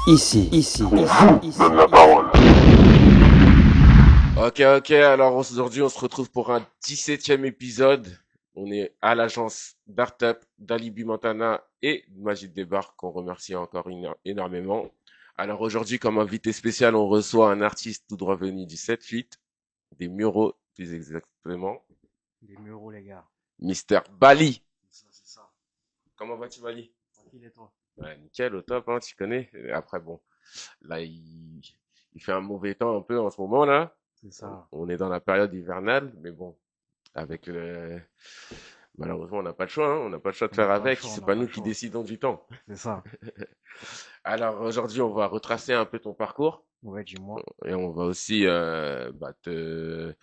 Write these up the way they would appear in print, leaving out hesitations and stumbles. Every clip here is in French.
Donne la parole. Ok, alors aujourd'hui on se retrouve pour un 17e épisode. On est à l'agence Dartup d'Alibi Montana et Magid Debar qu'on remercie encore énormément. Alors aujourd'hui comme invité spécial on reçoit un artiste tout droit venu du 7-8, des Mureaux plus exactement, Des muraux, les gars. Mister Bali. C'est ça. Comment vas-tu Bali? Tranquille et toi? Ouais, nickel, au top, hein, tu connais. Après bon, là il fait un mauvais temps un peu en ce moment là. C'est ça. On est dans la période hivernale, mais bon. Avec malheureusement, on n'a pas le choix, hein, on n'a pas le choix de On faire n'a pas le avec. choix, on C'est n'a pas pas nous le qui choix. décidons du temps. C'est ça. Alors aujourd'hui, on va retracer un peu ton parcours Ouais, dis-moi. et on va aussi te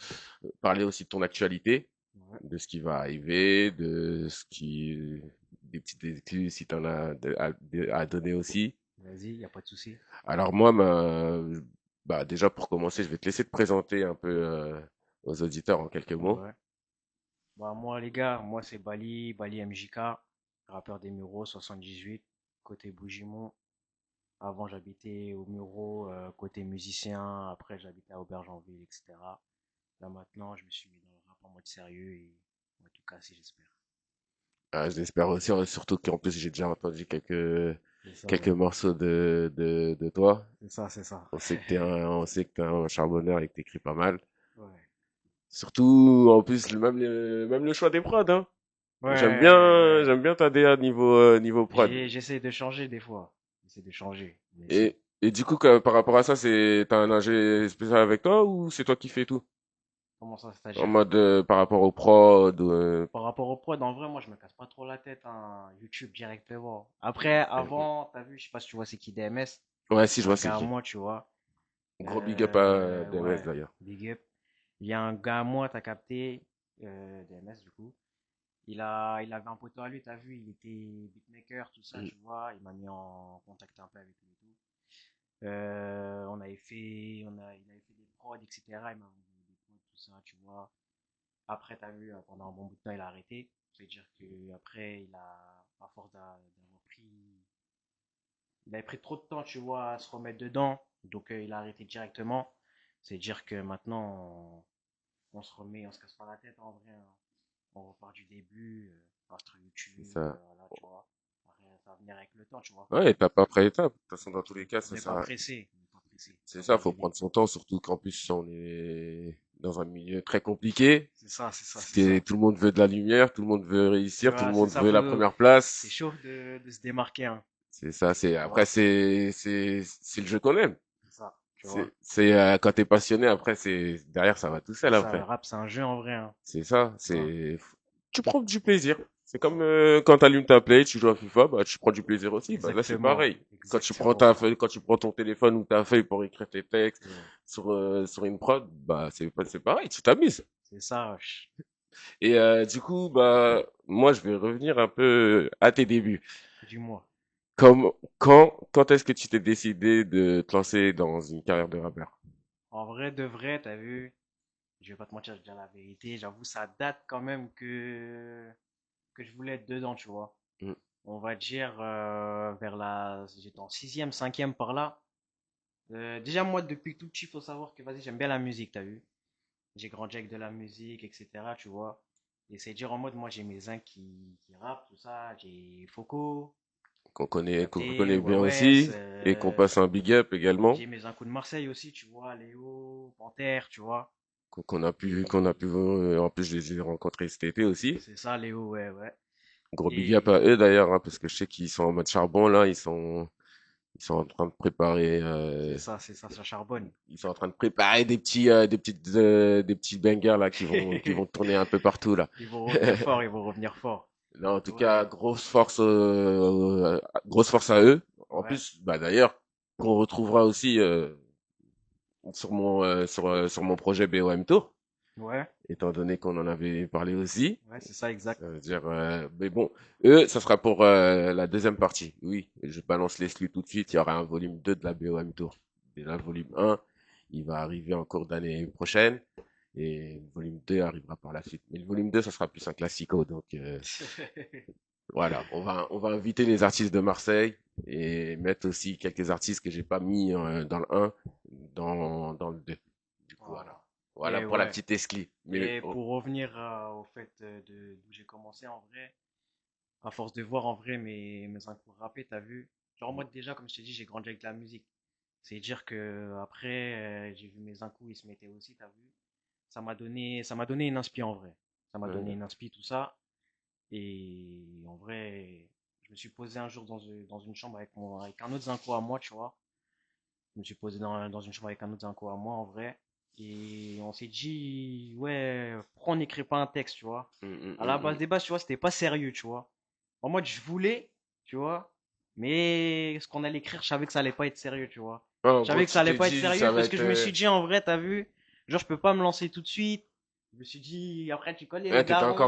parler aussi de ton actualité, Ouais. de ce qui va arriver, de ce qui des petites exclus si t'en as à donner aussi. Vas-y, y a pas de souci. Alors moi, déjà pour commencer, je vais te laisser te présenter un peu aux auditeurs en quelques mots. Ouais. Bah, moi, les gars, moi, c'est Bali MJK, rappeur des Mureaux, 78, côté Bougimont. Avant, j'habitais au Mureaux, côté musicien. Après, j'habitais à Aubergenville, etc. Là, maintenant, je me suis mis dans le rap en mode sérieux et on va tout casser, j'espère. J'espère aussi, surtout qu'en plus j'ai déjà entendu C'est ça, quelques ouais. morceaux de toi. C'est ça, c'est ça. On sait que t'es un charbonneur et que t'écris pas mal. Ouais. Surtout, en plus, même le choix des prods, hein. Ouais, ouais. J'aime bien ta DA niveau prod. J'essaie de changer des fois. J'essaie de changer. Mais c'est Et du coup, par rapport à ça, t'as un ingé spécial avec toi ou c'est toi qui fais tout? comment ça, En c'est-à-dire? mode, par rapport au prod, Par rapport au prod, en vrai, moi, je me casse pas trop la tête, hein. YouTube directement. Après, avant, t'as vu, je sais pas si tu vois, c'est qui DMS. ouais, si, je Un vois c'est gars à qui. moi, tu vois. Gros big up à DMS Ouais, d'ailleurs. big up. Il y a un gars à moi, t'as capté, DMS, du coup. Il avait un poteau à lui, t'as vu, il était beatmaker, tout ça, Mm. tu vois. Il m'a mis en contact un peu avec lui et tout. Il avait fait des prods, etc. Il m'a envoyé des prods, tout ça, tu vois. Après, t'as vu, pendant un bon bout de temps, il a arrêté. C'est-à-dire que après, à force d'avoir il avait pris trop de temps, tu vois, à se remettre dedans. Donc, il a arrêté directement. C'est-à-dire que maintenant, on se remet, on se casse pas la tête en vrai, hein. On repart du début, instru C'est YouTube, ça. voilà, tu vois. Après, ça va venir avec le temps, tu vois. Ouais, étape après étape. De toute façon, dans tous les cas, On ça n'est sert pas à... pressé, on n'est pas pressé. C'est Ça ça, vient faut venir. prendre son temps, surtout qu'en plus, on est dans un milieu très compliqué. C'est ça, c'est ça, c'est ça. Tout le monde veut de la lumière, tout le monde veut Tu réussir, tout le vois, c'est monde ça, veut la faut... première c'est place. chaud de se démarquer, hein, C'est ça, tu vois. c'est le jeu qu'on aime. C'est ça, tu vois. Quand t'es passionné, après, derrière, ça va tout seul C'est ça, le après. rap, c'est un jeu en vrai, hein, C'est ça, tu vois. tu prends du plaisir. C'est C'est ça. comme quand t'allumes ta Play, tu joues à FIFA, bah tu prends du plaisir aussi. Bah là c'est Exactement, pareil. exactement. Quand tu prends ton téléphone ou ta feuille pour écrire tes textes Ouais. sur une prod, bah c'est pareil, tu t'amuses. C'est ça, Et du coup, bah moi je vais revenir un peu à tes débuts. dis-moi. Quand est-ce que tu t'es décidé de te lancer dans une carrière de rappeur? En vrai, de vrai, t'as vu, je vais pas te mentir, je vais dire la vérité, j'avoue, ça date quand même que je voulais être dedans, tu vois. Mm. On va dire j'étais en sixième, cinquième par là. Déjà, moi, depuis tout petit, faut savoir que, vas-y, j'aime bien la musique, t'as vu. J'ai grandi avec de la musique, etc., tu vois. Et c'est dire en mode, moi, j'ai mes uns qui rappent, tout ça. J'ai Foko, t'as Qu'on capté, connaît bien Wes, aussi et qu'on passe un big up également. j'ai mes un coup de Marseille aussi, tu vois. Léo, Panthère, tu vois. Qu'on a pu en plus je les ai rencontrés cet été aussi. C'est ça, Léo, ouais, ouais. Gros big up à eux Et d'ailleurs, hein, parce que je sais qu'ils sont en mode charbon là, ils sont en train de préparer c'est ça, ça charbonne. ils sont en train de préparer des petits bangers là qui vont tourner un peu partout là. Ils vont revenir fort, ils vont revenir fort. Non, en tout cas, Ouais, grosse force à eux. En ouais, plus, bah d'ailleurs, qu'on retrouvera aussi sur mon projet BOM Tour, ouais, étant donné qu'on en avait parlé aussi. ouais, c'est ça, exact. Ça veut dire, mais bon, eux, ça sera pour la deuxième partie. Oui, je balance les flux tout de suite. Il y aura un volume 2 de la BOM Tour. Déjà, le volume un, il va arriver en cours d'année prochaine. Et le volume 2 arrivera par la suite. Mais le volume 2, ça sera plus un classico. Donc, voilà, on va inviter les artistes de Marseille. et mettre aussi quelques artistes que j'ai pas mis dans le un dans le 2. Du coup, voilà. Voilà. Voilà Et pour la ouais. petite esclée. Mais Et oh, pour revenir au fait de d'où j'ai commencé en vrai, à force de voir en vrai mes incos rappés, t'as vu? Genre moi déjà, comme je t'ai dit, j'ai grandi avec la musique. C'est dire que après, j'ai vu mes incos, ils se mettaient aussi, t'as vu? Ça m'a donné une inspi en vrai. Ça m'a donné euh, une inspi, tout ça. Et en vrai, je me suis posé un jour dans une chambre avec un autre zinco à moi, tu vois. Je me suis posé dans une chambre avec un autre zinco à moi, en vrai. Et on s'est dit, ouais, pourquoi on n'écrit pas un texte, tu vois? À la base hum. des bases, tu vois, c'était pas sérieux, tu vois. En mode, je voulais, tu vois. Mais ce qu'on allait écrire, je savais que ça allait pas être sérieux, tu vois. Ouais, en Je gros, savais que ça tu allait t'es pas être dit, sérieux ça va parce que être. je me suis dit, en vrai, t'as vu, genre, je peux pas me lancer tout de suite. Je me suis dit, après, tu connais Ouais, les t'étais darons,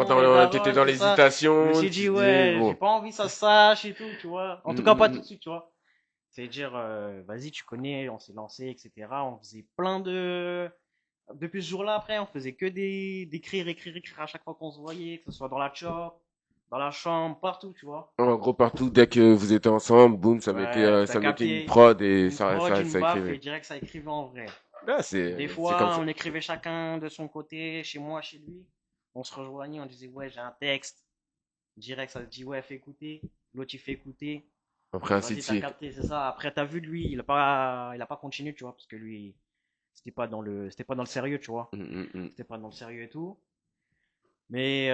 dans tout ça. Je me l'hésitation, suis tu dit, te disais, ouais, j'ai bon. pas envie que ça se sache et tout, tu vois. En Hum, tout cas, hum, pas tout hum. de suite, tu vois. C'est dire, vas-y, tu connais, on s'est lancé, etc. On faisait plein de. Depuis ce jour-là, après, on faisait que d'écrire, écrire, écrire à chaque fois qu'on se voyait, que ce soit dans la shop, dans la chambre, partout, tu vois. En gros, partout, dès que vous étiez ensemble, boum, Ouais, t'as ça mettait une capté prod et une prod, une ça baffe et écrivait. direct ça écrivait en vrai. Là, Des c'est comme fois, ça. on écrivait chacun de son côté, chez moi, chez lui. On se rejoignait, on disait ouais, j'ai un texte. Direct, ça se dit ouais, fais écouter. L'autre il fait écouter. Après, Et ainsi de vas-y, t'as suite. capté, c'est ça. Après, t'as vu lui, il a pas continué, tu vois, parce que lui, c'était pas dans le sérieux, tu vois. Hum, hum, hum. C'était pas dans le sérieux et tout. Mais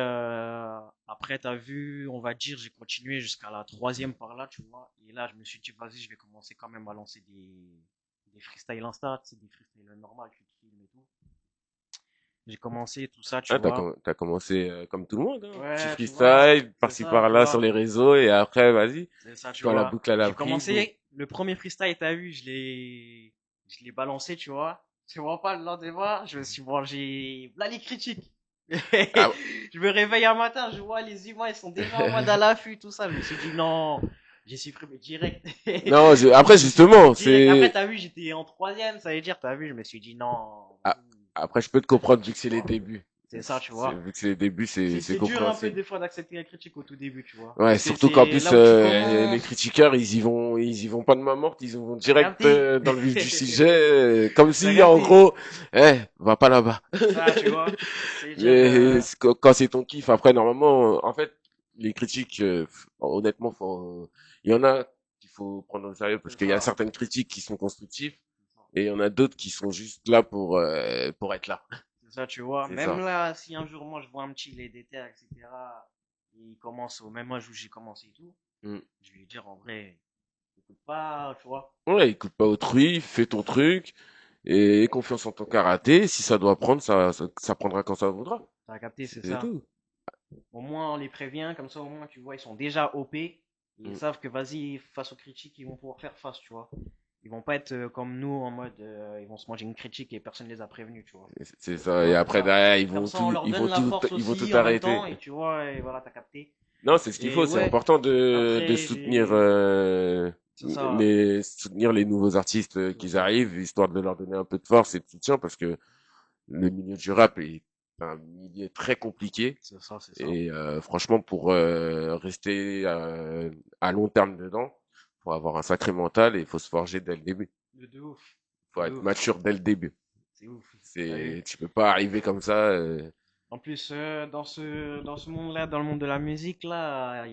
après, t'as vu, on va dire, j'ai continué jusqu'à la troisième par là, tu vois. Et là, je me suis dit, vas-y, je vais commencer quand même à lancer des freestyles Insta, tu sais, des freestyles normaux, tu te filmes et tout. J'ai commencé tout ça, tu Ah, vois. t'as commencé comme tout le monde, hein. Petit Ouais, tu vois, freestyle, c'est par-ci ça, tu par-là sur vois. les réseaux, et après, vas-y, C'est ça, tu quand la vois. boucle elle a J'ai pris, boum. commencé, le premier freestyle, t'as vu, je l'ai balancé, tu vois. Tu vois pas, le lendemain, je me suis mangé, là, les critiques. Ah, Je me réveille un matin, je vois les humains, ils sont déjà en mode à l'affût, tout ça. Je me suis dit non, j'ai supprimé direct. non, après, J'ai supprimé justement, direct. Après, c'est, t'as vu, j'étais en troisième, ça veut dire, t'as vu, je me suis dit non, ah, vas-y, après, je peux te comprendre vu que c'est tu les vois. débuts. C'est ça, tu vois. Vu que c'est les débuts, c'est C'est dur un peu compréhensible. des fois d'accepter la critique au tout début, tu vois. Ouais, Parce que surtout qu'en c'est plus, là où tu les commences, critiqueurs, ils y vont pas de main morte, ils y vont t'as direct capté. dans le vif du sujet, comme T'as si, en capté. gros, eh, va pas là-bas. C'est ça, tu vois. C'est dire, Mais quand c'est ton kiff, après, normalement, en fait, les critiques, honnêtement, il y en a qu'il faut prendre au sérieux parce c'est qu'il y a ça. certaines critiques qui sont constructives C'est ça. et il y en a d'autres qui sont juste là pour être là. C'est ça, tu vois. C'est Même ça. là, si un jour moi je vois un petit il est déter, etc., il commence au même âge où j'ai commencé et tout, Mm. je vais lui dire en vrai, écoute pas, tu vois. Ouais, écoute pas autrui, fais ton truc et aie confiance en ton karaté. Si ça doit prendre, ça prendra quand ça voudra. T'as capté, c'est C'est ça. tout. Au moins on les prévient, comme ça au moins tu vois, ils sont déjà OP. Ils Mm. savent que vas-y, face aux critiques, ils vont pouvoir faire face, tu vois. Ils vont pas être comme nous en mode ils vont se manger une critique et personne les a prévenus, tu vois. C'est Tu ça. Et vois, c'est après, ça. derrière, Comme ça, on leur donne la force ils vont tout aussi en même arrêter. temps et tu vois, et voilà, t'as capté. Non, c'est ce qu'il Et faut. C'est ouais, important de après soutenir, j'ai. C'est ça. soutenir les nouveaux artistes C'est qui ça. arrivent, histoire de leur donner un peu de force et de soutien, parce que le milieu du rap est un milieu très compliqué. C'est ça, c'est ça. Et franchement, pour rester à long terme dedans, faut avoir un sacré mental et il faut se forger dès le début. De ouf. Faut De être ouf. mature dès le début. C'est ouf. T'as vu? C'est, tu peux pas arriver comme ça. En plus, dans ce monde-là, dans le monde de la musique, là,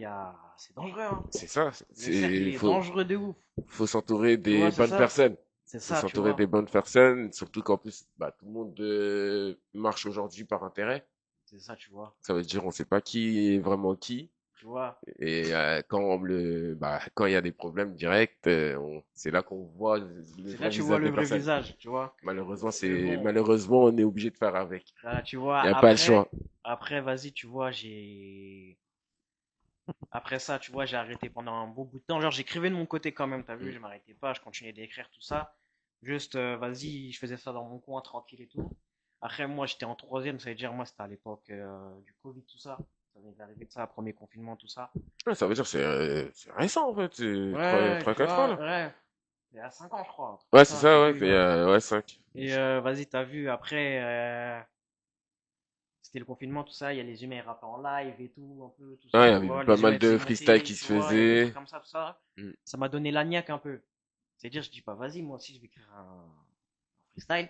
c'est dangereux, hein. C'est ça. Le cercle, il est dangereux de ouf. Faut s'entourer Tu vois, des c'est bonnes ça? personnes. C'est Faut ça, tu s'entourer des vois. bonnes personnes, surtout qu'en plus, bah, tout le monde marche aujourd'hui par intérêt. C'est ça, tu vois. Ça veut dire on sait pas qui est vraiment qui. Tu vois. Et quand il y a des problèmes directs, c'est là qu'on voit le C'est là vrai que tu vois visage le des vrai personnes. visage, tu vois. Mais bon, Malheureusement on est obligé de faire avec. là, tu Il vois, y a pas le choix. après, vas-y, tu vois, après ça, tu vois, j'ai arrêté pendant un beau bout de temps. Genre, j'écrivais de mon côté quand même, t'as vu, Mm. je m'arrêtais pas, je continuais d'écrire tout ça. Juste, vas-y, je faisais ça dans mon coin, tranquille et tout. Après, moi, j'étais en troisième, ça veut dire, moi, c'était à l'époque du Covid, tout ça. Ça venait d'arriver de ça, premier confinement, tout ça. Ouais, ça veut dire c'est récent en fait, c'est Ouais, tu 3-4 ans vois, là. ouais. Il y a 5 ans, je crois, un truc comme Ouais, c'est ça, je sais ça, ouais, plus, ouais. ouais, 5. Et vas-y, t'as vu, après, c'était le confinement, tout ça, il y a les humains, ils rappaient en live et tout, un peu, tout Ouais, ça, il y tu avait vois, pas les humains mal ils de faisaient freestyle monter, qui se tu vois, il y avait des trucs faisaient. comme ça, tout ça. Mm. Ça m'a donné la niaque un peu. C'est-à-dire, je dis, bah vas-y, moi aussi, je vais écrire un freestyle.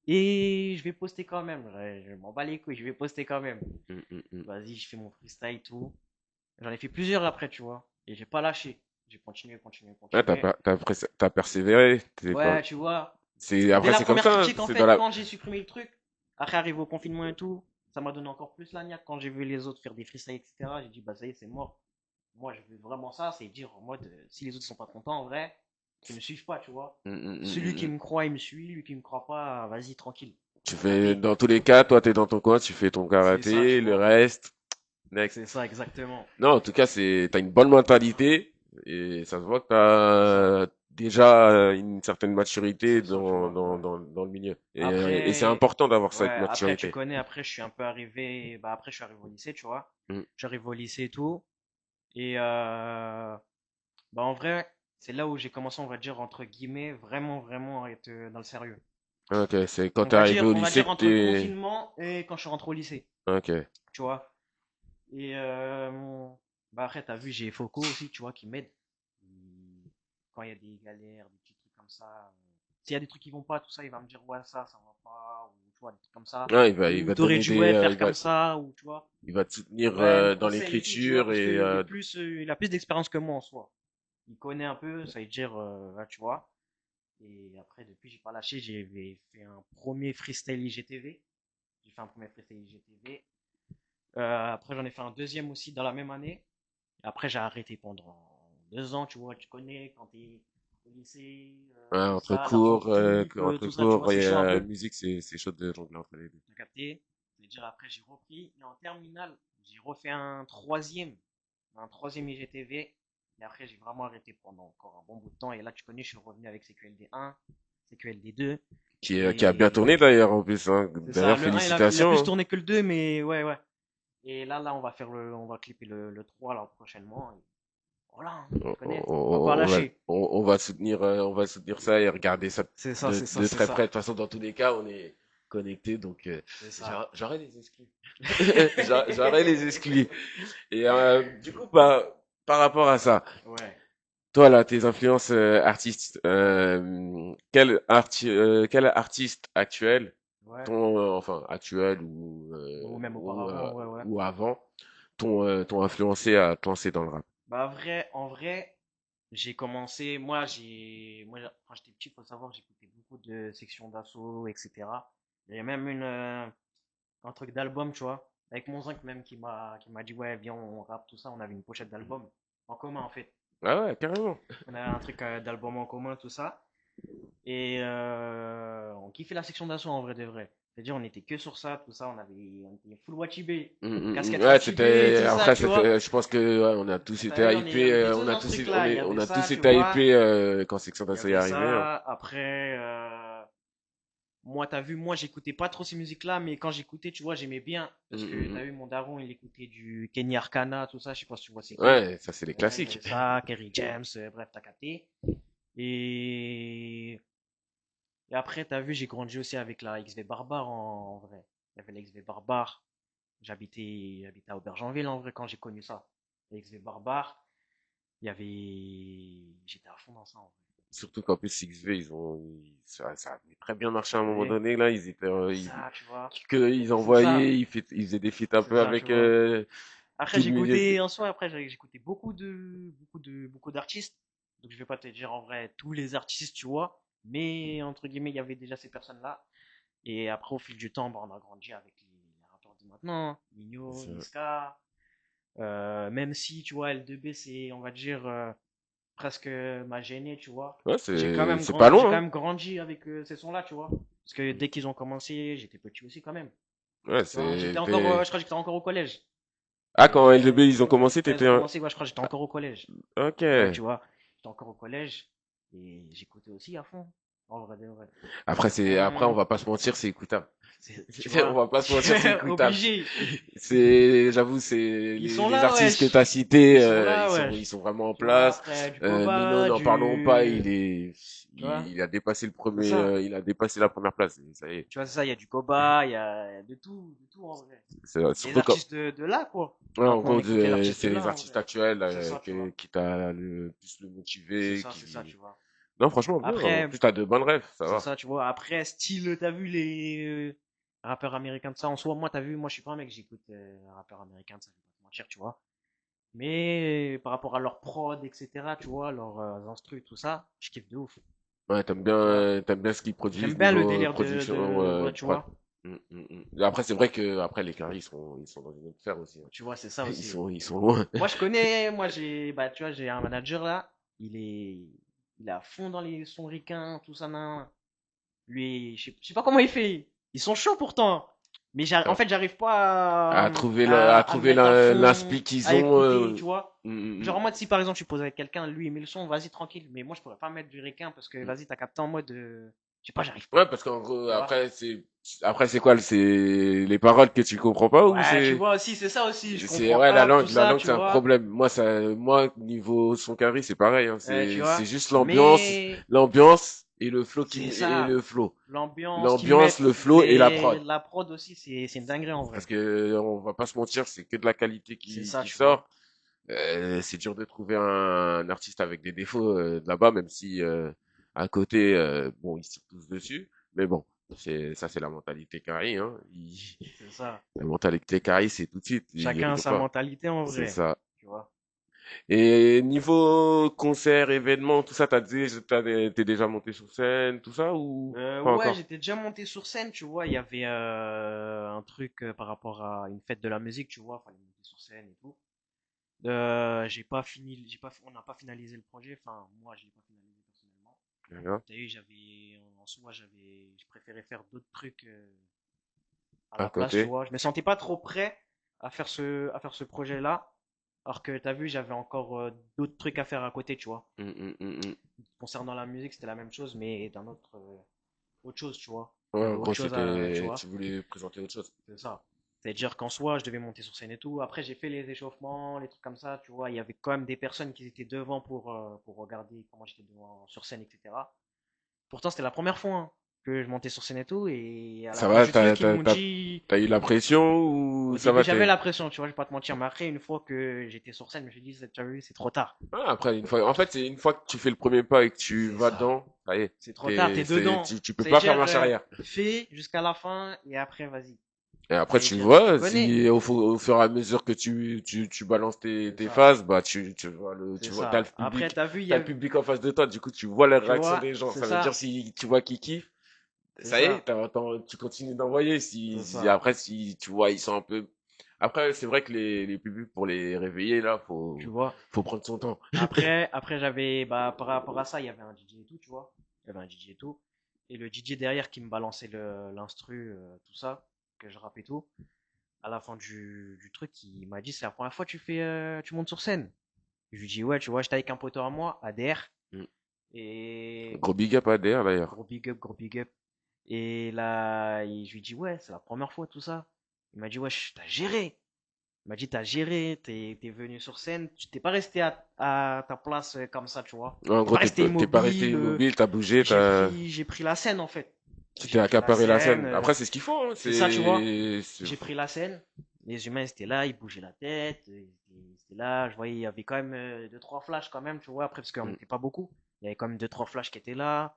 Et je vais poster quand même. Je m'en bats les couilles, je vais poster quand même. Mm, mm, mm. Vas-y, je fais mon freestyle, tout. J'en ai fait plusieurs après, tu vois. Et j'ai pas lâché. J'ai continué, continué, Ouais, continué. t'as persévéré. T'es pas... Ouais, tu vois. Dès Après, la c'est comme première ça, hein. critique, en C'est dans fait, la... quand j'ai supprimé le truc, après arrivé au confinement et tout, ça m'a donné encore plus la niaque quand j'ai vu les autres faire des freestyles, etc. J'ai dit, bah ça y est, c'est mort. Moi, je veux vraiment ça, c'est dire en mode, si les autres sont pas contents, en vrai, qu'ils me suivent pas, tu vois. Mm, mm, mm, Celui mm, qui mm. me croit, il me suit. Lui qui me croit pas, vas-y, tranquille. Tu T'as fais, capté? dans tous les cas, toi, t'es dans ton coin, tu fais ton C'est ça, tu karaté, le vois. reste, next. C'est ça, exactement. Non, en tout cas, t'as une bonne mentalité et ça se voit que C'est ça. t'as déjà une certaine maturité C'est ça, tu vois. Ouais. dans le milieu. Et c'est Après, important d'avoir cette ouais, après, tu maturité. connais, après, je suis un peu arrivé, bah, après, je suis arrivé au lycée, tu vois. Mm. Je suis arrivé au lycée et tout. Et, bah, en vrai, c'est là où j'ai commencé, on va dire, entre guillemets, vraiment, vraiment à être dans le sérieux. Ok, c'est quand t'es arrivé au On va lycée dire que entre le t'es... confinement et quand je suis rentré au lycée, Ok. tu vois. Et, bah, après, t'as vu, j'ai Foco aussi, tu vois, qui m'aide. Quand il y a des galères, des petits trucs comme ça, s'il y a des trucs qui vont pas, tout ça, il va me dire, ouais, ça va pas, ou tu vois, des trucs comme ça. Ouais, il Ou va te t'aurais donner dû, ouais, faire il va, comme ça, ou tu vois. il va te soutenir Ouais, il me dans conseille et tout, tu vois, l'écriture parce et il a plus d'expérience que moi en soi. Il connaît un peu, ça veut dire, là, tu vois. Et après, depuis, j'ai pas lâché, j'ai fait un premier freestyle IGTV. J'ai fait un premier freestyle IGTV. Après, j'en ai fait un deuxième aussi dans la même année. Et après, j'ai arrêté pendant 2 ans, tu vois, tu connais, quand t'es au lycée, ouais, tout ça, l'argent qui entre tout ça, tu vois, cours c'est et chaud un peu. musique, c'est chaud de jongler entre les deux. T'as capté? C'est-à-dire, après, j'ai repris. Et en terminale, j'ai refait un troisième IGTV. Et après, j'ai vraiment arrêté pendant encore un bon bout de temps. Et là, tu connais, je suis revenu avec CQLD 1, CQLD 2. Qui a bien tourné Et d'ailleurs en plus, hein. c'est ça, D'ailleurs, le 1, il a plus félicitations, hein. tourné que le 2, mais ouais, ouais. Et là, on va clipper le 3 là prochainement. Et voilà, hein, tu connais, on va pas lâcher. On va soutenir ça et regarder ça C'est ça, c'est ça, de c'est très près. ça. De toute façon, dans tous les cas, on est connectés, donc C'est ça. j'aurai les exclus. J'aurai les exclus. Et du coup, bah, par rapport à ça, Ouais, toi là, tes influences artistes, quel artiste actuel, ouais. enfin actuel Ou même auparavant, ouais, ouais. ou avant, t'ont influencé à te lancer dans le rap? Bah, en vrai, j'ai commencé, moi, quand j'étais petit, faut savoir, j'écoutais beaucoup de sections d'assaut, etc. Il y a même un truc d'album, tu vois, avec mon zinc même qui m'a dit, ouais, viens, on rappe, tout ça. On avait une pochette d'album en commun, en fait. Ah ouais, carrément. On avait un truc d'album en commun, tout ça. Et on kiffait la section d'assaut en vrai de vrai. C'est-à-dire, on était que sur ça, tout ça. On était full Watibé, casquette Ouais, Watibé, c'était, tout ça, après, tu vois. c'était, je pense que, ouais, on a tous T'as vu, été hypés, on était tous dans ce truc-là. Il y on avait a ça, tous tu été vois. hypés, quand Section Il y d'Assaut est avait arrivé, hein. ça. Après, moi, t'as vu, moi, j'écoutais pas trop ces musiques-là, mais quand j'écoutais, tu vois, j'aimais bien. Parce que t'as vu, mon daron, il écoutait du Kenny Arcana, tout ça. Je sais pas si tu vois c'est qui. Ouais, ça, c'est les Ouais, il y classiques. avait ça, Kerry James, bref, t'as capté. Et Et après, t'as vu, j'ai grandi aussi avec la XV Barbare en vrai. Il y avait la XV Barbare. J'habitais à Aubergenville en vrai quand j'ai connu ça. La XV Barbare, il y avait. J'étais à fond dans ça en vrai. Surtout qu'en plus, XV, ça a très bien marché à un T'as moment vu? donné, là, C'est ça, tu vois. ils C'est ça. envoyaient, ils faisaient des feats un C'est peu ça, tu avec, vois. Après, tout le milieu. j'écoutais en soi, après, j'écoutais beaucoup d'artistes. Donc, je vais pas te dire en vrai tous les artistes, tu vois. Mais, entre guillemets, il y avait déjà ces personnes-là. Et après, au fil du temps, bah, on a grandi avec les rappeurs de maintenant, hein. Nino, Ça- Niska. Même si, tu vois, L2B, c'est, on va dire, presque ma gênée, tu vois. Ouais, c'est pas J'ai loin, quand hein. même grandi avec ces sons-là, tu vois. Parce que dès qu'ils ont commencé, j'étais petit aussi quand même. Ouais, Tu vois, je crois que j'étais encore au collège. Ah, quand Et LDB, ils ont commencé, quand ils ont commencé, ouais, je crois que j'étais encore au collège. Ok. Ouais, tu vois, j'étais encore au collège et j'écoutais aussi à fond. En vrai de vrai. Après, on Hum, va pas se mentir, c'est écoutable. tu On vois, va pas se mentir, c'est écoutable. obligé. J'avoue, c'est Ils sont les là, artistes que wesh. t'as cités, Ils sont là, ils wesh. sont vraiment en Tu vois, place. après, du Nino, Koba, n'en parlons pas, tu vois, il a dépassé c'est ça. il a dépassé la première place. Ça y est. Tu vois, c'est ça, il y a du Koba, il y a de tout en vrai. Les Surtout quand, artistes de là, quoi. ouais, en Donc, on gros, écoute les artistes de c'est les là, en artistes vrai. actuels, C'est ça, tu vois. qui t'a le plus le motivé, C'est ça, qui, tu vois. non, franchement, bien. En Après, plus, t'as de bonnes rêves, ça c'est va. ça, tu vois. Après, style, t'as vu les rappeurs américains de ça en soi. Moi, t'as vu, moi, je suis pas un mec, j'écoute rappeurs américains de ça, je vais pas te mentir, tu vois. Mais par rapport à leur prod, etc., tu vois, leurs instrus, tout ça, je kiffe de ouf. Ouais, Tu vois. t'aimes bien ce qu'ils produisent J'aime bien le niveau délire production, ouais, tu prod. vois. Après, c'est vrai que après les Caries, ils sont dans une autre sphère aussi, hein. Tu vois, c'est ça aussi. Ils sont loin. Moi, je connais, moi, bah, tu vois, j'ai un manager là, il est à fond dans les sons ricains, tout ça, nan. Lui, je sais pas comment il fait. Ils sont chauds pourtant. Mais en fait, j'arrive pas À à me trouver mettre à fond, l'inspi qu'ils à ont, écouter, tu vois. hum, hum, hum. Genre, en mode, si par exemple, tu poses avec quelqu'un, lui, il met le son, vas-y, tranquille. Mais moi, je pourrais pas mettre du ricain parce que, Hum. vas-y, t'as capté en mode, je sais pas, j'arrive Ouais, pas. parce qu'en gros, Tu vois. après, c'est quoi, c'est les paroles que tu comprends pas ou Ouais, tu vois aussi, c'est ça aussi. Je comprends ouais, pas tout la ça, langue, tu c'est un vois. problème. Moi, niveau son carré, c'est pareil, hein. Tu C'est vois. juste Mais l'ambiance et c'est et ça. le flow. L'ambiance qu'ils L'ambiance, le mettent, flow et la prod. la prod aussi, c'est une dinguerie en Parce vrai. que, on va pas se mentir, c'est que de la qualité C'est ça, qui tu vois. sort. C'est dur de trouver un artiste avec des défauts là-bas, même si à côté, bon, ils se tirent tous dessus. Mais bon, c'est la mentalité carré, hein. C'est ça. La mentalité carré, c'est tout de suite. Il Chacun a rigole sa pas. mentalité en C'est vrai. ça. Tu vois. Et niveau concert, événement, tout ça, t'es déjà monté sur scène, tout ça ou pas Ouais, encore? j'étais déjà monté sur scène, tu vois. Il y avait un truc par rapport à une fête de la musique, tu vois. Fallait monter sur scène et tout. On n'a pas finalisé le projet. Enfin, moi, je l'ai pas finalisé personnellement. D'accord. T'as vu, en soi, je préférais faire d'autres trucs à À la place, tu côté. vois. Je me sentais pas trop prêt à faire ce projet-là. Alors que t'as vu, j'avais encore d'autres trucs à faire à côté, tu vois. Hum. Concernant la musique, c'était la même chose, mais autre chose, tu vois. Ouais, J'avais en autre gros, chose tu vois. tu voulais présenter autre chose. C'est ça. C'est-à-dire qu'en soi, je devais monter sur scène et tout. Après, j'ai fait les échauffements, les trucs comme ça, tu vois. Il y avait quand même des personnes qui étaient devant pour regarder comment j'étais devant sur scène, etc. Pourtant, c'était la première fois hein, que je montais sur scène et tout. Et à la Ça fin va, du truc, ils m'ont dit. t'as eu la pression ou Au ça début, va, j'avais la pression, tu vois, je vais pas te mentir. Mais après, une fois que j'étais sur scène, je me suis dit, tu as vu, c'est trop tard. Après, en fait, c'est une fois que tu fais le premier pas et que tu C'est vas ça. dedans, ça y est, C'est trop tard, t'es dedans. tu peux pas faire C'est-à-dire, marche arrière. fais jusqu'à la fin et après, vas-y. Et après, tu C'est-à-dire, tu vois, connais. au fur et à mesure que tu balances C'est tes ça. phases, bah, C'est ça. Après, t'as vu, t'as le public en face de toi, du coup, tu vois la tu réaction vois, des gens. c'est Ça veut dire ça. si tu vois qu'ils kiffent, C'est ça y est, ça. tu continues d'envoyer. C'est ça. Si tu vois, ils sont un peu, après, c'est vrai que les publics, pour les réveiller, là, Tu vois. faut prendre son temps. Après j'avais, bah, par rapport à ça, il y avait un DJ et tout, tu vois. Il y avait un DJ et tout. Et le DJ derrière qui me balançait l'instru, tout ça, que je rappe et tout. À la fin du truc, il m'a dit, c'est la première fois que tu montes sur scène. Je lui dis, ouais, tu vois, j'étais avec un poteau à moi, ADR. Mm. Et Gros big up à DR, d'ailleurs. gros big up, gros big up. Et là, je lui dis, ouais, c'est la première fois, tout ça. Il m'a dit, ouais, t'as géré. Il m'a dit, t'as géré, t'es venu sur scène, tu t'es pas resté à ta place comme ça, tu vois. En T'es gros, pas resté t'es pas resté immobile. immobile, t'as bougé, J'ai pris la scène, en fait. tu t'es J'ai pris la accaparé la scène. scène. Après, c'est ce qu'il faut, hein. C'est ça, tu vois. J'ai pris la scène. Les humains, ils étaient là, ils bougeaient la tête. Ils étaient là. Je voyais, il y avait quand même deux, trois flashs quand même, tu vois. Après, parce qu'on Mm. n'était pas beaucoup. Il y avait quand même deux, trois flashs qui étaient là.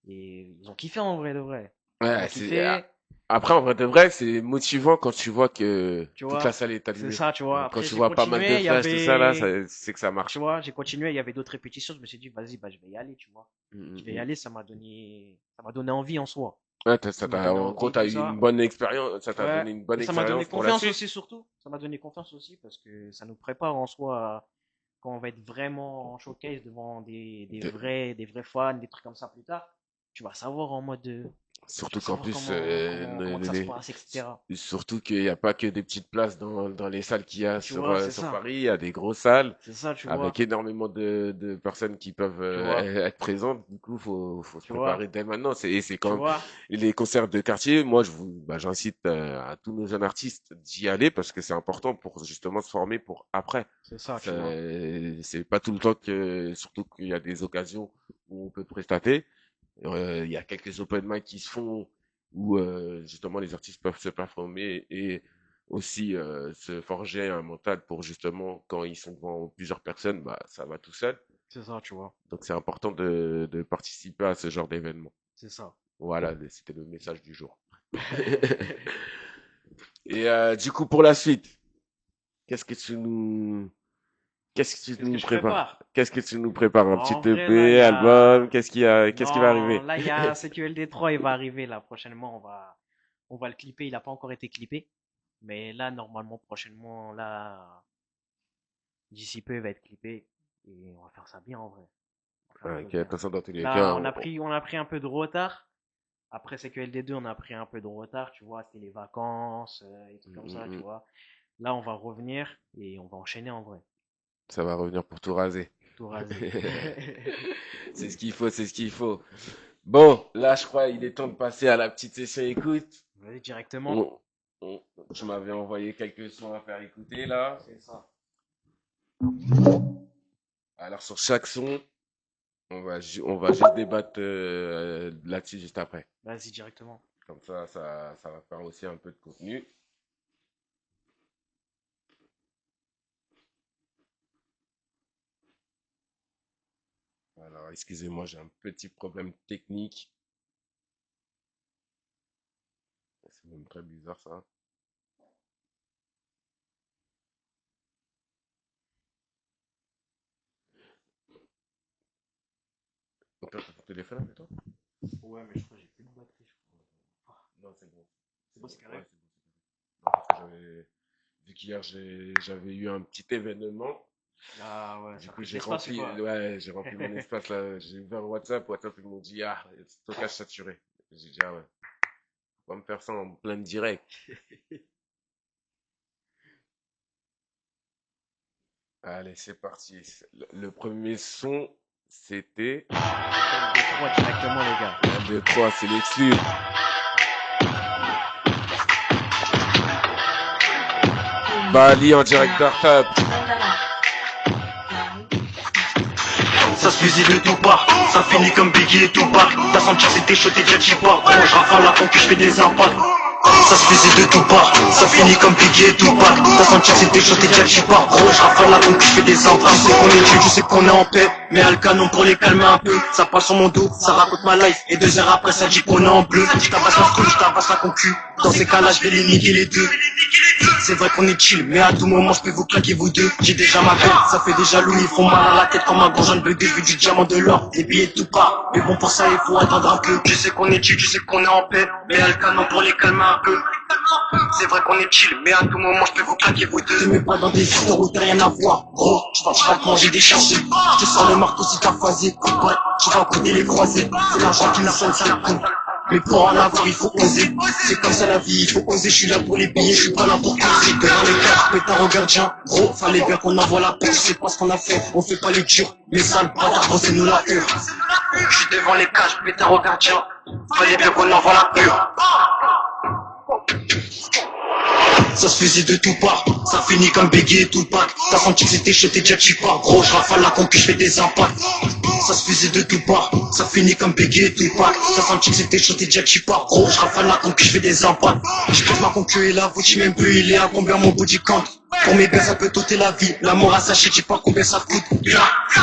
Et ils ont kiffé en vrai de vrai. Ils Ouais, ont kiffé. après, en vrai de vrai, c'est motivant quand tu vois que Tu toute la vois. salle est C'est allumée. ça, tu vois. Quand Après, tu j'ai vois pas mal de continué. Il y flashs, tout ça, là, avait. c'est que ça Tu marche. vois, j'ai continué. Il y avait d'autres répétitions. Je me suis dit, vas-y, bah, je vais y aller, tu vois. Je vais y Mm. aller. Ça m'a donné envie en soi. Ouais, Ça m'a donné en gros, envie, t'as tout eu une ça. bonne expérience, ça t'a Ouais. donné une bonne Et ça m'a donné expérience pour la confiance suite. aussi, surtout. Ça m'a donné confiance aussi parce que ça nous prépare en soi quand on va être vraiment en showcase devant des vrais fans, des trucs comme ça plus tard. Tu vas savoir en mode. Je Surtout veux qu'en savoir plus, comment que ça se passe, etc. surtout qu'il n'y a pas que des petites places dans les salles qu'il y a Tu vois, c'est sur ça. Paris. Il y a des grosses salles C'est ça, tu vois. avec énormément de personnes qui peuvent Tu vois. être présentes. Du coup, faut se Tu vois. préparer dès maintenant. C'est Tu quand même vois. les concerts de quartier. Moi, j'incite à tous nos jeunes artistes d'y aller parce que c'est important pour justement se former pour après. C'est ça, tu vois. C'est pas tout le temps que, surtout qu'il y a des occasions où on peut prestater. Il y a quelques open mic qui se font où justement les artistes peuvent se performer et aussi se forger un mental pour justement quand ils sont devant plusieurs personnes, bah ça va tout seul. C'est ça, tu vois. Donc c'est important de participer à ce genre d'événement. C'est ça. Voilà, c'était le message du jour. Et du coup pour la suite, qu'est-ce que tu nous qu'est-ce que tu Qu'est-ce que nous je prépares? prépare? Qu'est-ce que tu nous prépares? Un petit En vrai, là, il EP, y album, a... qu'est-ce qui va Non, arriver? là, il y a CQLD3, il va arriver, là, prochainement, on va le clipper, il n'a pas encore été clippé. Mais là, normalement, prochainement, là, d'ici peu, il va être clippé. Et on va faire ça bien, en vrai. On va faire un Ok, truc de toute bien. façon, dans tous les Là, cas, on a pris un peu de retard. Après CQLD2, on a pris un peu de retard, tu vois, c'était les vacances, et tout comme ça, tu vois. Là, on va revenir et on va enchaîner en vrai. ça va revenir pour tout raser. Tout raser. C'est ce qu'il faut, c'est ce qu'il faut. Bon, là, je crois il est temps de passer à la petite session écoute. Vas-y, directement. On- Tu m'avais envoyé quelques sons à faire écouter là. C'est ça. Alors sur chaque son, on va juste débattre là-dessus juste après. Vas-y, directement. Comme ça va faire aussi un peu de contenu. Alors, excusez-moi, j'ai un petit problème technique. C'est même très bizarre ça. Donc, toi, t'as ton téléphone avec toi? Ouais, mais je crois que j'ai plus de batterie, je crois. Non, c'est bon. C'est bon, c'est carré. Ouais, c'est bon, c'est bon. Non, parce que vu qu'hier j'avais eu un petit événement, Ah ouais, du ça a coup pris de l'espace ou quoi? j'ai rempli mon espace là, j'ai ouvert WhatsApp ils m'ont dit ah, stockage saturé. J'ai dit ah ouais, on va me faire ça en plein direct. Allez, c'est parti. Le premier son, c'était LD3 directement, les gars. 1, 2, 3, c'est l'exclu. Bali en direct d'Artab. Ça se fusille de tout part, ça finit comme Biggie et Tupac. T'as senti que c'était chaud, t'es déjà t'y pas. Moi je rafale la concu, je fais des impacts. Ça se fusille de tout part, ça finit comme Biggie et Tupac. T'as senti que c'était chaud, t'es déjà t'y pas. Gros, je rafale la concu, je fais des impacts. Tu sais qu'on est tué, tu sais qu'on est en paix. Mais à le canon pour les calmer un peu. Ça passe sur mon dos, ça raconte ma life. Et 2 heures après, ça dit qu'on est en bleu. Je tabasse la school, je tabasse la concu. Dans ces cas-là, je vais les niquer les deux. C'est vrai qu'on est chill, mais à tout moment je peux vous claquer vous deux. J'ai déjà ma gueule, ça fait déjà loup, ils font mal à la tête comme un gros jeune bugué. Je veux du diamant, de l'or, des billets tout part. Mais bon pour ça il faut attendre un peu. Tu sais qu'on est chill, tu sais qu'on est en paix. Mais à le canon pour les calmer un peu. C'est vrai qu'on est chill, mais à tout moment je peux vous claquer vous deux. T'es même pas dans des histoires où t'as rien à voir. Gros, tu vas te manger des chercheurs. Je te sors le marteau si t'as phasé. Ouais, tu vas coûter les croisés. C'est l'argent qui nous sonne, ça la compte. Mais pour en avoir, il faut oser. C'est comme ça la vie, il faut oser. Je suis là pour les billets, je suis pas là pour causer. Devant les cartes, pétard au gardien. Gros, fallait bien qu'on envoie la paix. Je sais pas ce qu'on a fait, on fait pas les durs. Mais ça, le bâtard, gros, c'est nous la pure. Je suis devant les cages, pétard au gardien. Fallait bien qu'on envoie la pure. Ça se fusille de tout part, ça finit comme Biggie et Tupac. T'as senti que c'était chaud, t'es déjà t'y pas. Gros, je rafale la concu, je fais des impacts. Ça se fusille de tout part, ça finit comme Biggie et Tupac. T'as senti que c'était chaud, t'es déjà t'y pas. Gros, je rafale la concu, je fais des impacts. Je pète ma concu et la vous dis même plus il est à combien mon body count. Pour mes bains ça peut t'ôter la vie. L'amour à sachet, tu sais pas combien ça coûte.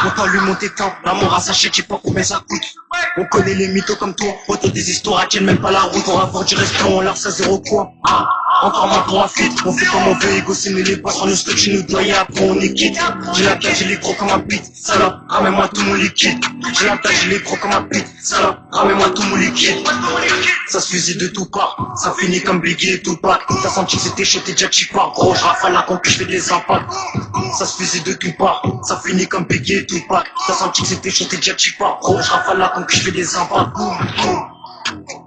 On t'a lui monter tant. L'amour à sachet, tu sais pas combien ça coûte. On connaît les mythos comme toi. Autant des histoires à tiennent même pas la route. Pour avoir du restaurant, on leur ça zéro quoi. Ah, encore moins pour un feat. On fait comme on veut, égo, c'est nous les passes. On nous stock, tu nous dois et après on est quitte. J'ai la tête, j'ai les gros comme un pit. Salope, ramène-moi tout mon liquide. J'ai la tête, j'ai les gros comme un pit. Salope, ramène-moi tout mon liquide. Ça se fusille de tout part, ça finit comme Biggie et Tupac. T'as senti que c'était chaud, t'es déjà t'y pas. Gros, je rafale la concu, je fais des impacts. Ça se fusille de tout part, ça finit comme Biggie et Tupac. T'as senti que c'était chaud, t'es déjà t'y pas. Gros, je rafale la concu, je fais des impacts.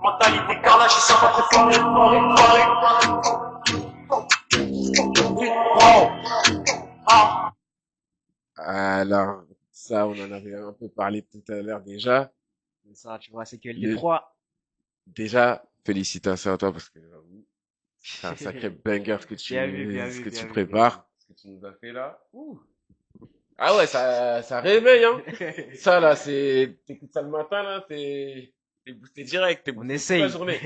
Mentalité carnage, ça va préparer, Alors, ça, on en avait un peu parlé tout à l'heure déjà. C'est ça, tu vois, c'est que Le- L3. Déjà, félicitations à toi parce que j'avoue, c'est un sacré banger Bien vu, bien ce vu, que tu bien vu, bien prépares, ce que tu nous as fait là. Ouh. Ah ouais, ça réveille, hein. vu. Ça là, t'écoutes ça le matin là, t'es boosté direct, t'es On boosté toute la essaye. journée.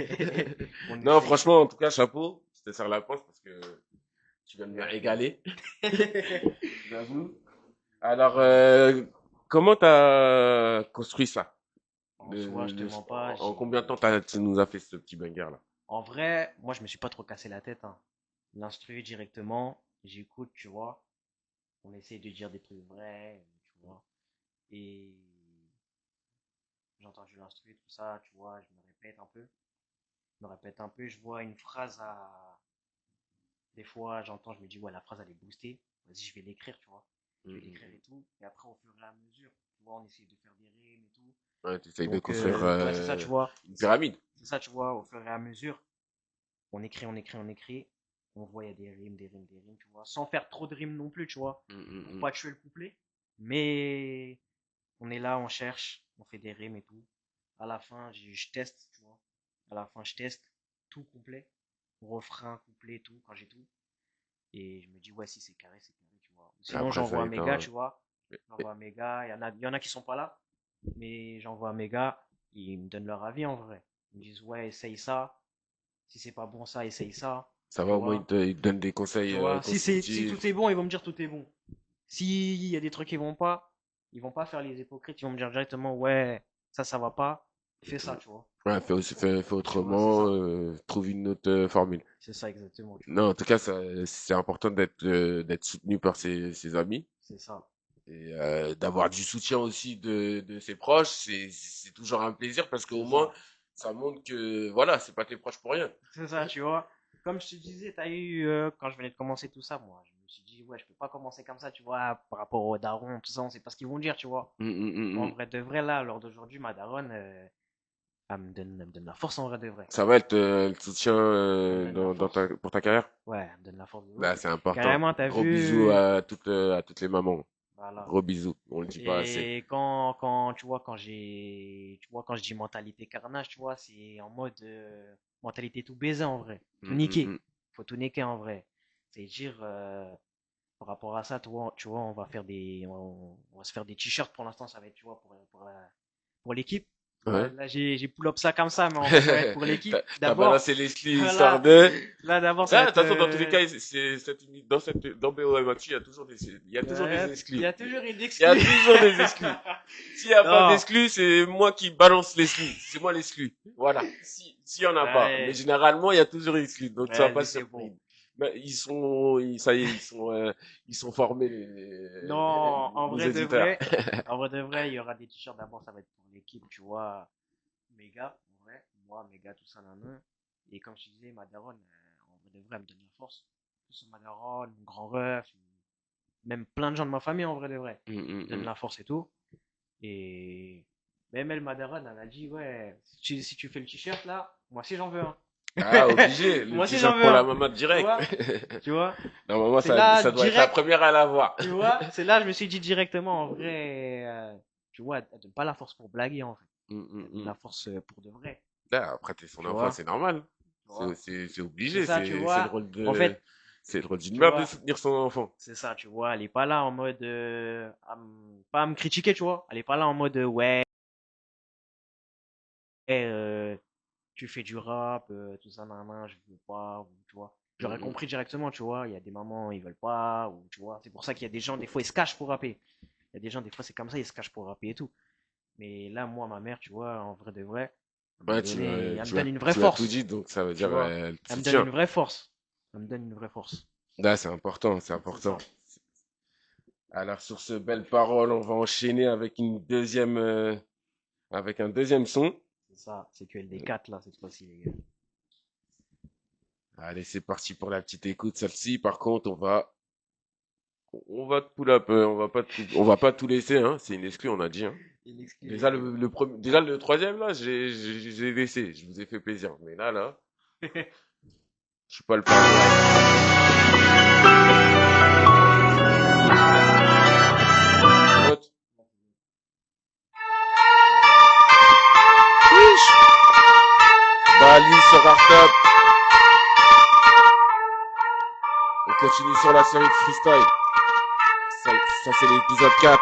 On Non, essaye. franchement, en tout cas, chapeau. Je te serre la pince parce que tu viens de me Bien vu. régaler. J'avoue. Alors, comment t'as construit ça? En soi, je te mens pas, En combien de temps tu nous as fait ce petit banger là? En vrai, moi, je me suis pas trop cassé la tête, hein. L'instru directement, j'écoute, tu vois. On essaye de dire des trucs vrais, tu vois. Et j'ai entendu l'instru, tout ça, tu vois, je me répète un peu. Je me répète un peu, je vois une phrase à... Des fois, j'entends, je me dis, ouais, la phrase, elle est boostée. Vas-y, je vais l'écrire, tu vois. Je vais l'écrire et tout. Et après, au fur et à mesure, tu vois, on essaye de faire des rimes et tout. Ouais, tu essayes de Donc, construire ouais, c'est ça, tu vois. une pyramide. C'est ça, tu vois, au fur et à mesure, on écrit, on écrit, on écrit. On voit, il y a des rimes, des rimes, des rimes, tu vois. Sans faire trop de rimes non plus, tu vois. Pour Mm. pas tuer le couplet. Mais on est là, on cherche, on fait des rimes et tout. À la fin, je teste, tu vois. À la fin, je teste tout complet. Refrain, couplet, tout, quand j'ai tout. Et je me dis, ouais, si c'est carré, tu vois. Sinon, Après, ça j'envoie à mes gars, éteint. tu vois. J'envoie à mes gars. Il y en a qui sont pas là. Mais j'envoie à mes gars. Ils me donnent leur avis en vrai. Ils me disent, ouais, essaye ça. Si c'est pas bon, ça, essaye ça. Ça Tu va, au moins, vois. ils te donnent des Tu conseils vois. Si tout constructifs. est bon, ils vont me dire tout est bon. S'il y a des trucs qui vont pas, ils vont pas faire les hypocrites. Ils vont me dire directement, ouais, ça va pas. Fais ça, tu vois. Ouais, fais Tu vois, c'est autrement, ça. trouve une autre formule. C'est ça exactement, tu vois. Non, en tout cas, c'est important d'être soutenu par ses amis C'est ça. et d'avoir du soutien aussi de ses proches. C'est toujours un plaisir parce qu'au C'est moins, ça. ça montre que voilà, c'est pas tes proches pour rien. C'est ça, tu vois. Comme je te disais, t'as eu, quand je venais de commencer tout ça, moi, je me suis dit, ouais, je peux pas commencer comme ça, tu vois, par rapport aux darons, tout ça, on sait pas ce qu'ils vont dire, tu vois. En Mm. vrai de vrai, là, lors d'aujourd'hui, ma daronne, elle me donne la force en vrai de vrai. Ça va, elle te soutient Elle me donne la force. pour ta carrière? Ouais, elle me donne la force de Bah, ouf. c'est important. Carrément, t'as Gros bisous vu, à toutes les mamans. voilà. Gros bisous. On le dit pas assez. Et quand, tu vois, quand je dis mentalité carnage, tu vois, c'est en mode mentalité tout baiser en vrai. Tout niquer. Mm. Faut tout niquer en vrai. C'est-à-dire, par rapport à ça, tu vois, on va se faire des t-shirts pour l'instant, ça va être, tu vois, pour l'équipe. Tu vois, Ouais. là, j'ai pull up ça comme ça, mais en vrai, ça va être pour l'équipe. T'as D'abord, balancé les skis histoire là, de. là, d'abord, ça Ah, va de toute être, façon, dans tous les cas, dans BOMATU, il y a toujours des il y exclus. a toujours une Il y a exclue. toujours des exclus. S'il n'y a pas Non. d'exclus, c'est moi qui balance l'exclu. C'est moi l'exclu. Voilà. S'il y en a pas. Mais Ouais, généralement, il y a toujours des exclus. Donc, ça va pas vas-y, se c'est bon. surprendre. Mais ça y est, ils sont formés, Non, les auditeurs. en vrai de vrai, il y aura des t-shirts d'abord, ça va être pour l'équipe, tu vois, méga, en vrai, moi, méga, tout ça, nan. Et comme je te disais, ma daronne, en vrai de vrai, elle me donne la force. Que ce soit ma daronne, mon grand ref, même plein de gens de ma famille, en vrai de vrai, Mm. me donnent la force et tout. Et même elle, ma daronne, elle a dit, ouais, si tu fais le t-shirt là, moi aussi j'en veux un. Ah, obligé. Le Moi aussi j'en t-shirt veux pour la un. maman Tu direct. vois? Tu vois? Normalement, C'est là, ça doit être la direct. première à l'avoir. Tu vois, c'est là, je me suis dit directement, en vrai, tu vois, elle donne pas la force pour blaguer, en fait. Elle donne Mm. la force pour de vrai. Là, après, t'es son Tu enfant, vois, c'est normal. tu vois. C'est C'est obligé. ça, tu C'est le vois. rôle En fait, c'est le rôle d'une tu mère de vois, soutenir son enfant. c'est ça, tu vois. Elle est pas là en mode, pas à me critiquer, tu vois. Elle est pas là en mode, ouais, euh, tu fais du rap, tout ça, nan, je veux pas, ou, tu vois. J'aurais Mm. compris directement, tu vois. Il y a des mamans, ils veulent pas, ou tu vois. C'est pour ça qu'il y a des gens, des fois, ils se cachent pour rapper. Il y a des gens, des fois, c'est comme ça, ils se cachent pour rapper et tout. Mais là, moi, ma mère, tu vois, en vrai de vrai, Ouais, elle me donne une vraie tu m'as tout force, dit, donc ça veut tu dire, vois. elle te Elle me donne soutient. une vraie force. Elle me donne une vraie force. Là, c'est important, c'est C'est important. ça, Alors, sur ce belle parole, on va enchaîner avec avec un deuxième son. c'est ça. C'est que LD4 là, cette fois-ci, les gars. Allez, c'est parti pour la petite écoute. Celle-ci, par contre, on va pull up, on va pas tout laisser, hein. C'est une exclue, on a dit, hein. Il exclut Déjà les- déjà le troisième là, j'ai laissé, je vous ai fait plaisir. Mais là, je suis pas le père. Note. Wesh. Bali sur Startup. On continue sur la série de freestyle. Ça c'est l'épisode 4.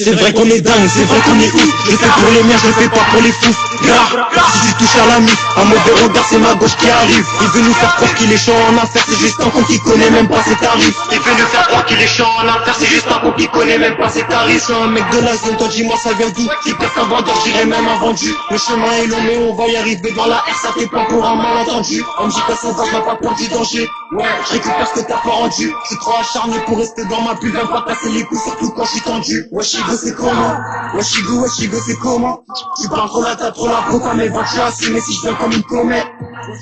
C'est vrai qu'on est dingue, c'est vrai qu'on est ouf. Je le fais pour les miens, je le fais pas pour les fous. Gars, si tu touches à la mif, un mauvais regard, c'est ma gauche qui arrive. Il veut nous faire croire qu'il est chaud en affaires, c'est juste un con qui connaît même pas ses tarifs. Il veut nous faire croire qu'il est chaud en affaires, c'est juste un con qui connaît même pas ses tarifs. C'est un mec de la zone, toi dis-moi ça vient d'où? Si t'es un vendeur, j'irais même un vendu. Le chemin est long, mais on va y arriver dans la R, ça fait pas pour un malentendu. MJK sauvage m'a pas peur du danger. Ouais, je récupère ce que t'as pas rendu. Je suis trop acharné pour rester dans ma bulle, viens pas casser les coups, surtout quand je suis tendu. Wesh Igo c'est comment? Wesh Igo c'est comment? Tu parles trop là, t'as trop la peau, mais va tu assis, mais si je viens comme une comète.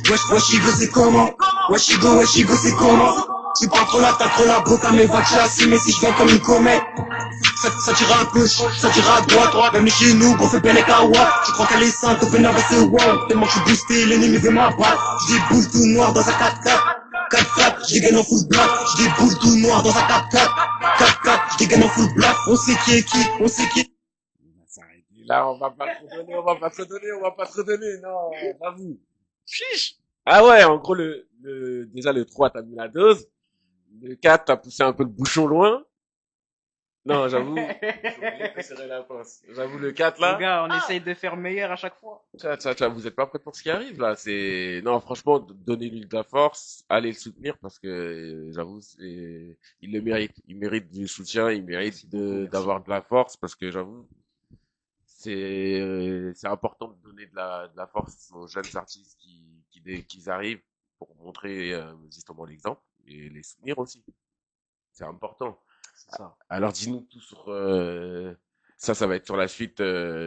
Wesh Igo c'est comment? Wesh Igo c'est comment? Tu parles trop là, t'as trop la peau, mais va tu assis, mais si je viens comme une comète. Ça tire à gauche, ça tire à droite, même chez nous, on fait bien les kawas. Tu crois qu'elle est sainte, on fait nerveux, c'est wow. Tellement que je suis boosté, l'ennemi veut ma balle. Je déboule tout noir dans un 4x4. 4x4, je dégaine en full black. Je déboule tout noir dans un 4x4. 4x4, je dégaine en full black. On sait qui est qui, on sait qui est. Là, on va pas te redonner, non, j'avoue. Chiche. Ah ouais, en gros, déjà le 3, t'as mis la dose. Le 4, t'as poussé un peu le bouchon loin. Non, j'avoue, j'ai oublié de serrer la pince. J'avoue, le 4 Les là. gars, on essaye de faire meilleur à chaque fois. Vous êtes pas prêts pour ce qui arrive là. Non, franchement, donnez-lui de la force, allez le soutenir parce que j'avoue, il le mérite. Il mérite du soutien, il mérite Merci. d'avoir de la force parce que j'avoue, c'est important de donner de la force aux jeunes artistes qui arrivent pour montrer justement l'exemple et les soutenir aussi. C'est important. C'est ça. Alors dis-nous tout sur ça va être sur la suite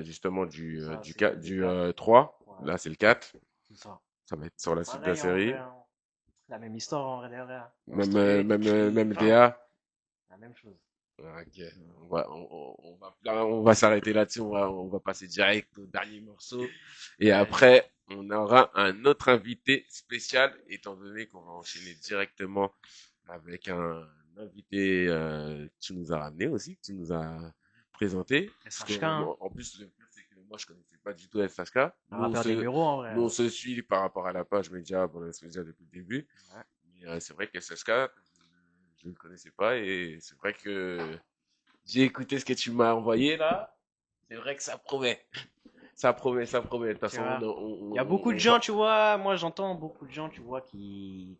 justement Ça, du c'est 4, le du 4. 3. Ouais, Là, c'est le 4. c'est ça. Ça va être sur la suite de la Pareil, en série. vrai, hein. La même histoire en vrai, de vrai, hein. Même Enfin, DA. la même chose. Ok. On va s'arrêter là-dessus. On va passer direct au dernier morceau. Et après, on aura un autre invité spécial, étant donné qu'on va enchaîner directement avec un invité que tu nous as ramené aussi, que tu nous as présenté. Parce que, SHK, hein. en plus, le pire, c'est que moi, je connaissais pas du tout SHK. Un Nous, on rappeur des se, bureaux en vrai. nous, on se suit par rapport à la page média, pour média depuis le début. Ouais. Mais c'est vrai que SHK, je ne le connaissais pas et c'est vrai que j'ai écouté ce que tu m'as envoyé là. C'est vrai que ça promet. Ça promet. De toute Tu façon, vois. on- Il y a beaucoup de on gens, va- tu vois. Moi, j'entends beaucoup de gens, tu vois, Et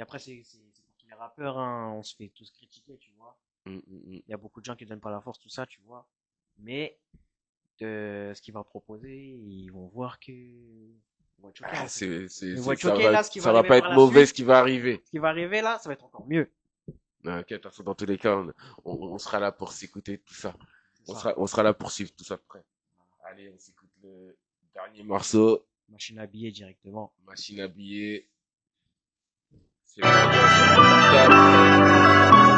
après, c'est pour tous les rappeurs, hein. On se fait tous critiquer, tu vois. Il y a beaucoup de gens qui donnent pas la force, tout ça, tu vois. Mais ce qu'il va proposer, ils vont voir que. Ils vont être choqués, Ah, en fait. Ils vont être ça choqués, là, ce qui va ça va arriver pas par être la mauvais suite. ce qui va arriver. Ce qui va arriver là, ça va être encore mieux. Ok, de toute façon, dans tous les cas, on sera là pour s'écouter tout ça. C'est ça. On sera là pour suivre tout ça de près. Allez, on s'écoute le dernier morceau. Machine à billets directement. Machine à billets. C'est vraiment sur un portable.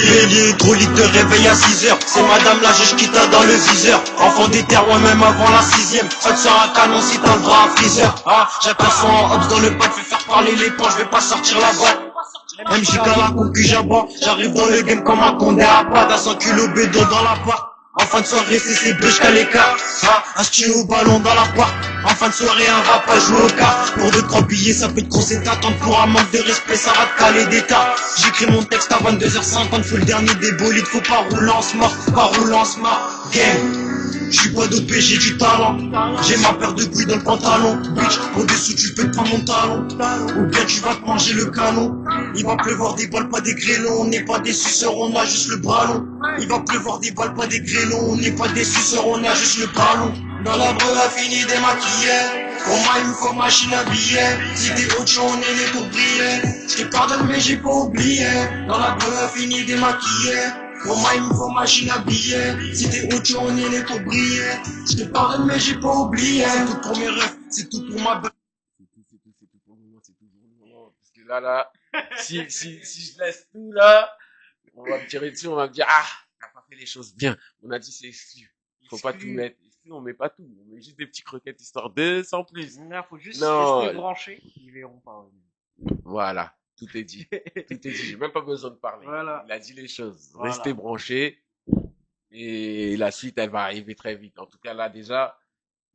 Bélier, trop litre de réveil à 6h. C'est madame la juge qui t'a dans le viseur. Enfant des terres, ouais, même avant la 6ème. Ça te sera un canon si t'as le bras à freezer. Ah, j'aperçois un hops dans le bac, fais faire parler les points, je vais pas sortir la boîte. MJK la concu j'aboie, j'arrive dans le game comme un condé à pas. À 100 kilos bédo dans la part. En fin de soirée, c'est ces bûches qu'à l'écart. Ah, un stylo au ballon dans la part. En fin de soirée, un rap à jouer au cartes. Pour 2-3 billets, ça peut te conseiller d'attendre. Pour un manque de respect, ça va te caler des tas. J'écris mon texte à 22h50, faut le dernier des bolides. Faut pas rouler en smart, pas rouler en smart. Gang. J'suis pas d'OP, j'ai du talent. J'ai ma paire de couilles dans le pantalon. Bitch, au-dessous tu peux te prendre mon talon. Ou bien tu vas te manger le canon. Il va pleuvoir des balles, pas des grêlons. On n'est pas des suceurs, on a juste le bras long. Il va pleuvoir des balles, pas des grêlons. On n'est pas des suceurs, on a juste le bras long. Dans la breu a fini démaquillé. Pour moi il me faut machine à billets. Si t'es autre chose, on est né pour briller. J'te pardonne mais j'ai pas oublié. Dans la breu a fini démaquillé. Pour moi il me faut machine à billets. Si t'es autre chose, on est né pour briller. J'te pardonne mais j'ai pas oublié. C'est tout pour mes rêves, c'est tout pour ma C'est tout pour nous. Parce que là, si je laisse tout là, on va me tirer dessus, on va me dire, ah, t'as pas fait les choses bien. On a dit c'est exclu. Faut pas tout Exclu. mettre. Exclu, on met pas tout. On met juste des petits croquettes histoire de, sans plus. Là, faut juste Non, rester branché. Ils verront pas. voilà. Tout est dit. Tout est dit. J'ai même pas besoin de parler. Voilà. Il a dit les choses. Voilà. Restez branchés. Et la suite, elle va arriver très vite. En tout cas, là, déjà,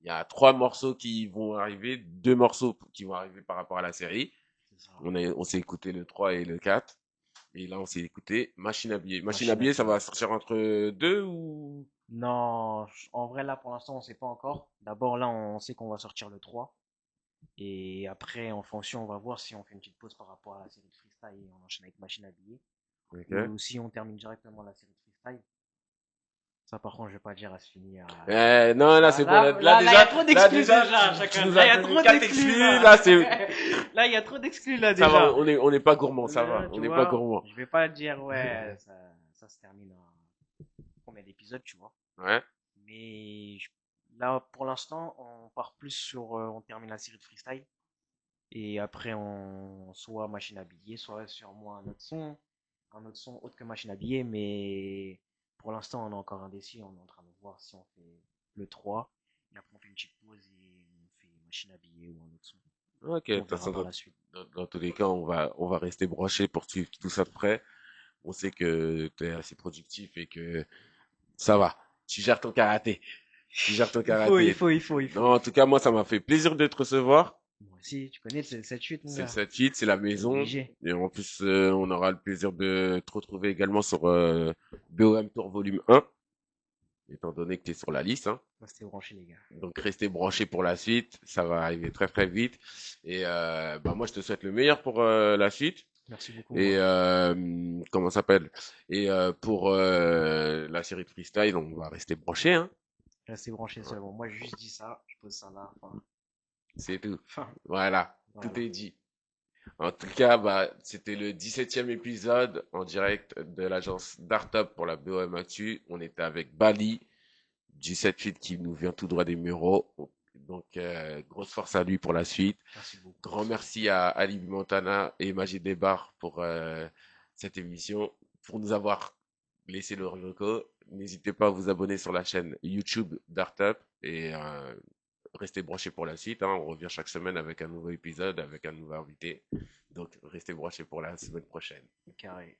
il y a 3 morceaux qui vont arriver, 2 morceaux qui vont arriver par rapport à la série. C'est ça. On s'est écouté le 3 et le 4. Et là, on s'est écouté Machine à billets. Machine Machine à à billets, ça billets. va sortir entre 2 ou... Non, en vrai, là, pour l'instant, on sait pas encore. D'abord, là, on sait qu'on va sortir le 3. Et après, en fonction, on va voir si on fait une petite pause par rapport à la série de freestyle et on enchaîne avec Machine à billets. Ok. Ou si on termine directement la série de freestyle. Ça, par contre, je vais pas dire, elle se finit à. Non, là, c'est bon. Là, Là, il y déjà, a trop d'exclus déjà, tu chacun. nous Là, il y as a donné trop 4 d'exclus, exclus. là. Là, c'est... Là, il y a trop d'exclus, là, Ça va, déjà. on est pas gourmand, ça va. Là, tu On n'est vois, pas gourmand. je vais pas dire, ouais, ça se termine en combien d'épisodes, tu vois. Ouais. Mais là, pour l'instant, on part plus sur, on termine la série de freestyle. Et après, on soit machine à billets, soit sur moi un autre son autre que machine à billets. Mais pour l'instant, on est encore indécis. On est en train de voir si on fait le 3. Et après, on fait une petite pause et on fait machine à billets ou un autre son. Ok, On de toute verra façon, par la suite. dans tous les cas, on va rester branché pour suivre tout ça de près. On sait que tu es assez productif et que ça va. Tu gères ton karaté. Tu gères ton karaté. Il faut. Non, en tout cas, moi, ça m'a fait plaisir de te recevoir. Moi aussi, tu connais, c'est le 7-8, mon C'est le gars. 7-8, c'est la maison. Obligé. Et en plus, on aura le plaisir de te retrouver également sur BOM Tour Volume 1, étant donné que tu es sur la liste. Hein. Restez branchés, les gars. Donc, restez branchés pour la suite. Ça va arriver très, très vite. Et bah, moi, je te souhaite le meilleur pour la suite. Merci beaucoup, Et moi. comment ça s'appelle? Et pour la série de freestyle, on va rester branchés. Hein. Restez branchés seulement. Moi, je juste dis ça. Je pose ça là. Enfin, C'est tout. enfin, Voilà, tout voilà. est dit. En tout cas, bah, c'était le 17e épisode en direct de l'agence Dartup pour la BOM Actu. On était avec Bali du 7-8 qui nous vient tout droit des Mureaux. Donc, grosse force à lui pour la suite. Merci beaucoup. Grand merci à Ali Montana et Magid Debar pour cette émission, pour nous avoir laissé le reco. N'hésitez pas à vous abonner sur la chaîne YouTube d'Artup et restez branchés pour la suite. Hein. On revient chaque semaine avec un nouveau épisode, avec un nouveau invité. Donc, restez branchés pour la semaine prochaine. Carré.